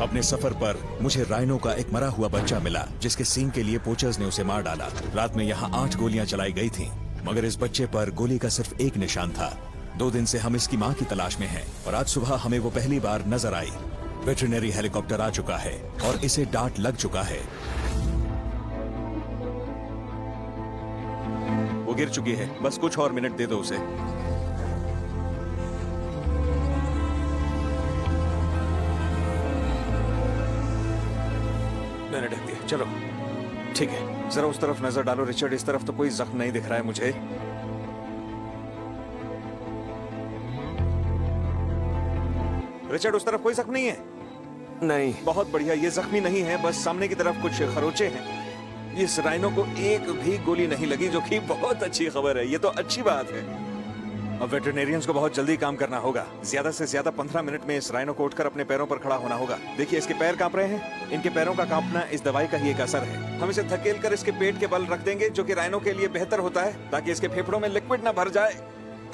अपने सफर पर मुझे राइनो का एक मरा हुआ बच्चा मिला, जिसके सींग के लिए पोचर्स ने उसे मार डाला। रात में यहाँ 8 गोलियां चलाई गई थीं, मगर इस बच्चे पर गोली का सिर्फ एक निशान था। 2 दिन से हम इसकी माँ की तलाश में हैं और आज सुबह हमें वो पहली बार नजर आई। वेटरनरी हेलीकॉप्टर आ चुका है और इसे डांट लग चुका है। वो गिर चुकी है, बस कुछ और मिनट दे दो उसे। मैंने ढक दिया, चलो ठीक है। जरा उस तरफ नजर डालो रिचर्ड, इस तरफ तो कोई जख्म नहीं दिख रहा है मुझे। रिचर्ड उस तरफ कोई जख्म नहीं है? नहीं। बहुत बढ़िया, ये जख्मी नहीं है, बस सामने की तरफ कुछ खरोचे हैं। इस राइनो को एक भी गोली नहीं लगी, जो कि बहुत अच्छी खबर है। ये तो अच्छी बात है। अब वेटरनेरियंस को बहुत जल्दी काम करना होगा। ज्यादा से ज्यादा 15 मिनट में इस राइनो को उठकर अपने पैरों पर खड़ा होना होगा। देखिए इसके पैर कांप रहे हैं। इनके पैरों का कांपना इस दवाई का ही एक असर है। हम इसे धकेल कर इसके पेट के बल रख देंगे, जो कि राइनो के लिए बेहतर होता है, ताकि इसके फेफड़ों में लिक्विड ना भर जाए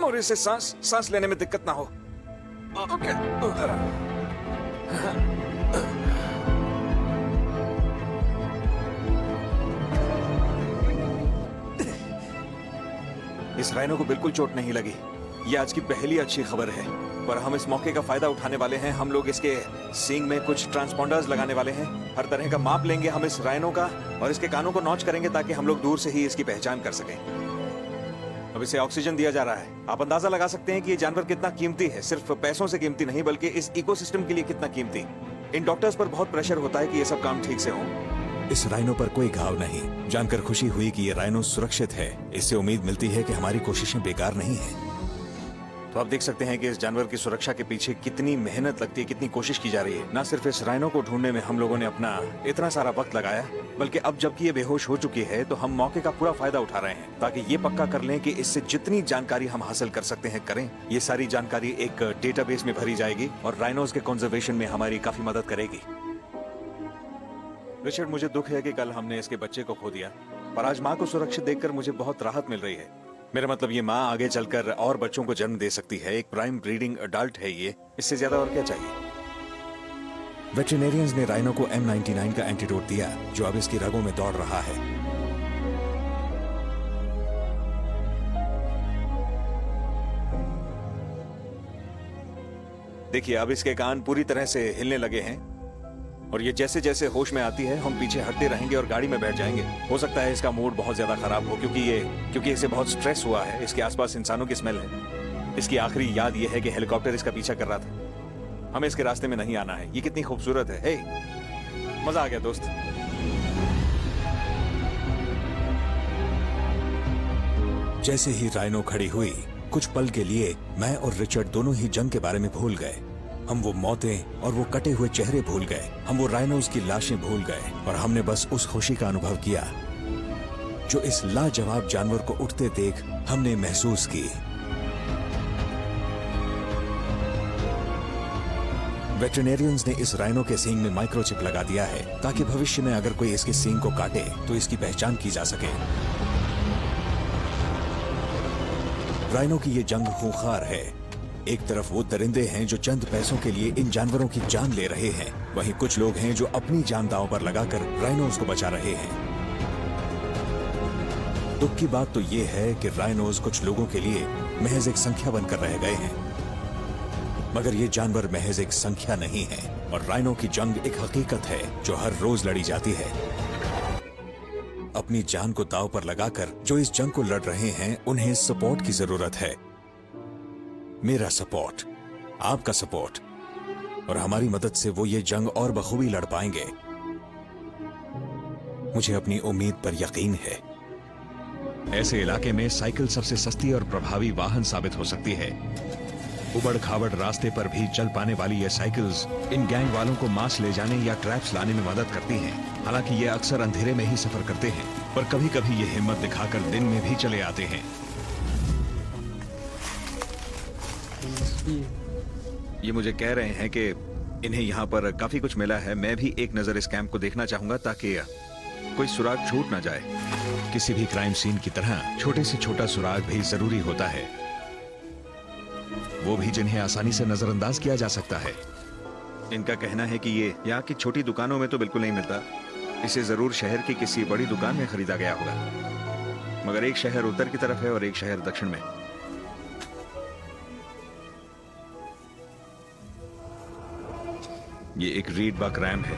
और इसे सांस लेने में दिक्कत ना हो। ओके। इस राइनो को बिल्कुल चोट नहीं लगी। ये आज की पहली अच्छी खबर है, पर हम इस मौके का फायदा उठाने वाले हैं। हम लोग इसके सींग में कुछ ट्रांसपॉन्डर्स लगाने वाले हैं। हर तरह का माप लेंगे हम इस राइनो का और इसके कानों को नॉच करेंगे, ताकि हम लोग दूर से ही इसकी पहचान कर सकें। अब इसे ऑक्सीजन दिया जा रहा है। आप अंदाजा लगा सकते हैं कि ये जानवर कितना कीमती है। सिर्फ पैसों से कीमती नहीं, बल्कि इस इकोसिस्टम के लिए कितना कीमती। इन डॉक्टर्स पर बहुत प्रेशर होता है कि ये सब काम ठीक से हो। इस राइनो पर कोई घाव नहीं। जानकर खुशी हुई कि ये राइनो सुरक्षित है। इससे उम्मीद मिलती है कि हमारी कोशिशें बेकार नहीं हैं। तो आप देख सकते हैं कि इस जानवर की सुरक्षा के पीछे कितनी मेहनत लगती है, कितनी कोशिश की जा रही है। न सिर्फ इस राइनो को ढूंढने में हम लोगों ने अपना इतना सारा वक्त लगाया, बल्कि अब जबकि ये बेहोश हो चुकी है, तो हम मौके का पूरा फायदा उठा रहे हैं, ताकि ये पक्का कर लें कि इससे जितनी जानकारी हम हासिल कर सकते हैं करें। ये सारी जानकारी एक डेटाबेस में भरी जाएगी और राइनोज के कंजर्वेशन में हमारी काफी मदद करेगी। रिचर्ड, मुझे दुख है कि कल हमने इसके बच्चे को खो दिया, पर आज माँ को सुरक्षित देखकर मुझे बहुत राहत मिल रही है। मेरा मतलब ये माँ आगे चलकर और बच्चों को जन्म दे सकती है। एक प्राइम ब्रीडिंग अडल्ट है ये। इससे ज्यादा और क्या चाहिए? वेटरनेरियंस ने राइनो को M99 का एंटीडोट दिया, जो अब इसकी रगों में दौड़ रहा है। देखिए अब इसके कान पूरी तरह से हिलने लगे हैं और ये जैसे जैसे होश में आती है हम पीछे हटते रहेंगे और गाड़ी में बैठ जाएंगे। हो सकता है इसका मूड बहुत ज्यादा खराब हो, क्योंकि इसे बहुत स्ट्रेस हुआ है। इसके आसपास इंसानों की स्मेल है। इसकी आखिरी याद ये है कि हेलीकॉप्टर इसका पीछा कर रहा था। हमें इसके रास्ते में नहीं आना है। ये कितनी खूबसूरत है। हे, मजा आ गया दोस्त। जैसे ही राइनो खड़ी हुई, कुछ पल के लिए मैं और रिचर्ड दोनों ही जंग के बारे में भूल गए। हम वो मौतें और वो कटे हुए चेहरे भूल गए। हम वो राइनोज की लाशें भूल गए और हमने बस उस खुशी का अनुभव किया जो इस लाजवाब जानवर को उठते देख हमने महसूस की। वेटरनेरियंस ने इस राइनो के सींग में माइक्रोचिप लगा दिया है, ताकि भविष्य में अगर कोई इसके सींग को काटे तो इसकी पहचान की जा सके। राइनो की ये जंग खूंखार है। एक तरफ वो दरिंदे हैं जो चंद पैसों के लिए इन जानवरों की जान ले रहे हैं, वहीं कुछ लोग हैं जो अपनी जान दांव पर लगाकर राइनोज को बचा रहे हैं। दुख की बात तो ये है कि राइनोज कुछ लोगों के लिए महज एक संख्या बनकर रह गए हैं, मगर ये जानवर महज एक संख्या नहीं है और राइनो की जंग एक हकीकत है जो हर रोज लड़ी जाती है। अपनी जान को दांव पर लगाकर जो इस जंग को लड़ रहे हैं, उन्हें सपोर्ट की जरूरत है। मेरा सपोर्ट, आपका सपोर्ट, और हमारी मदद से वो ये जंग और बखूबी लड़ पाएंगे। मुझे अपनी उम्मीद पर यकीन है। ऐसे इलाके में साइकिल सबसे सस्ती और प्रभावी वाहन साबित हो सकती है। उबड़ खाबड़ रास्ते पर भी चल पाने वाली ये साइकिल्स इन गैंग वालों को मांस ले जाने या ट्रैप्स लाने में मदद करती हैं। हालांकि ये अक्सर अंधेरे में ही सफर करते हैं, पर कभी कभी ये हिम्मत दिखाकर दिन में भी चले आते हैं। ये मुझे कह रहे हैं कि इन्हें यहाँ पर काफी कुछ मिला है। मैं भी एक नजर इस कैंप को देखना चाहूंगा, ताकि कोई सुराग छूट ना जाए। किसी भी क्राइम सीन की तरह छोटे से छोटा सुराग भी जरूरी होता है, वो भी जिन्हें आसानी से नजरअंदाज किया जा सकता है। इनका कहना है कि ये यहाँ की छोटी दुकानों में तो बिल्कुल नहीं मिलता, इसे जरूर शहर की किसी बड़ी दुकान में खरीदा गया होगा। मगर एक शहर उत्तर की तरफ है और एक शहर दक्षिण में। ये एक रीड बक रैम है।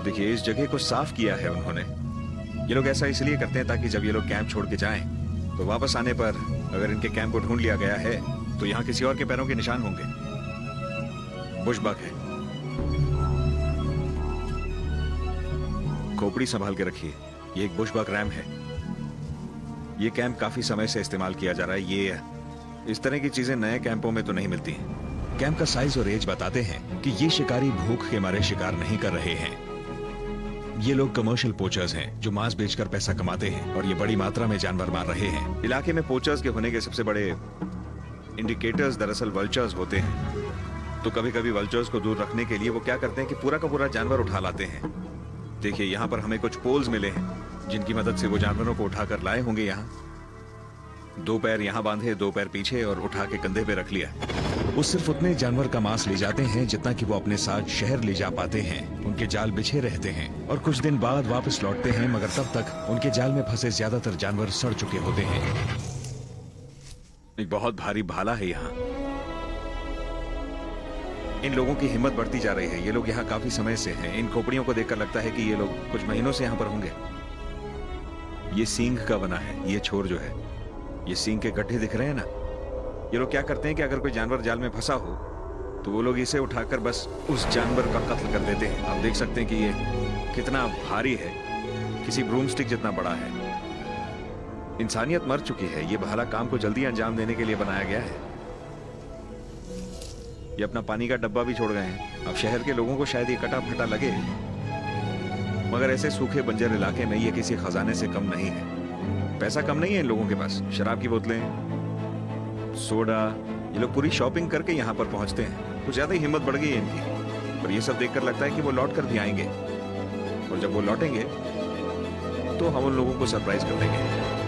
देखिए इस जगह को साफ किया है उन्होंने। ये लोग ऐसा इसलिए करते हैं ताकि जब ये लोग कैंप छोड़ के जाएं तो वापस आने पर अगर इनके कैंप को ढूंढ लिया गया है तो यहाँ किसी और के पैरों के निशान होंगे। बुशबक है। खोपड़ी संभाल के रखिए, ये एक बुशबक रैम है। ये कैंप काफी समय से इस्तेमाल किया जा रहा है। ये इस तरह की चीजें नए कैंपों में तो नहीं मिलती। कैंप का साइज और एज बताते हैं कि ये शिकारी भूख के मारे शिकार नहीं कर रहे हैं। ये लोग कमर्शियल पोचर्स हैं जो मांस बेचकर पैसा कमाते हैं और ये बड़ी मात्रा में जानवर मार रहे हैं। इलाके में पोचर्स के होने के सबसे बड़े इंडिकेटर्स दरअसल वल्चर्स होते हैं। तो कभी कभी वल्चर्स को दूर रखने के लिए वो क्या करते हैं कि पूरा का पूरा जानवर उठा लाते हैं। देखिए यहाँ पर हमें कुछ पोल्स मिले हैं जिनकी मदद से वो जानवरों को उठाकर लाए होंगे। यहाँ 2 पैर यहाँ बांधे, 2 पैर पीछे और उठा के कंधे पे रख लिया। वो सिर्फ उतने जानवर का मांस ले जाते हैं जितना कि वो अपने साथ शहर ले जा पाते हैं। उनके जाल बिछे रहते हैं और कुछ दिन बाद वापस लौटते हैं, मगर तब तक उनके जाल में फंसे ज्यादातर जानवर सड़ चुके होते हैं। एक बहुत भारी भाला है यहाँ। इन लोगों की हिम्मत बढ़ती जा रही है। ये लोग यहाँ काफी समय से हैं। इन खोपड़ियों को देखकर लगता है कि ये लोग कुछ महीनों से यहाँ पर होंगे। ये सींग का बना है। ये छोर जो है, ये सींग के गड्ढे दिख रहे हैं ना। ये लोग क्या करते हैं कि अगर कोई जानवर जाल में फंसा हो तो वो लोग इसे उठाकर बस उस जानवर का कत्ल कर देते हैं। आप देख सकते हैं कि ये कितना भारी है, किसी ब्रूमस्टिक जितना बड़ा है। इंसानियत मर चुकी है। ये भाला काम को जल्दी अंजाम देने के लिए बनाया गया है। ये अपना पानी का डब्बा भी छोड़ गए हैं। अब शहर के लोगों को शायद ये कटा फटा लगे, मगर ऐसे सूखे बंजर इलाके में ये किसी खजाने से कम नहीं है। पैसा कम नहीं है इन लोगों के पास। शराब की बोतलें, सोडा, ये लोग पूरी शॉपिंग करके यहाँ पर पहुंचते हैं। कुछ ज्यादा ही हिम्मत बढ़ गई है इनकी। और ये सब देखकर लगता है कि वो लौट कर भी आएंगे, और जब वो लौटेंगे तो हम उन लोगों को सरप्राइज कर देंगे।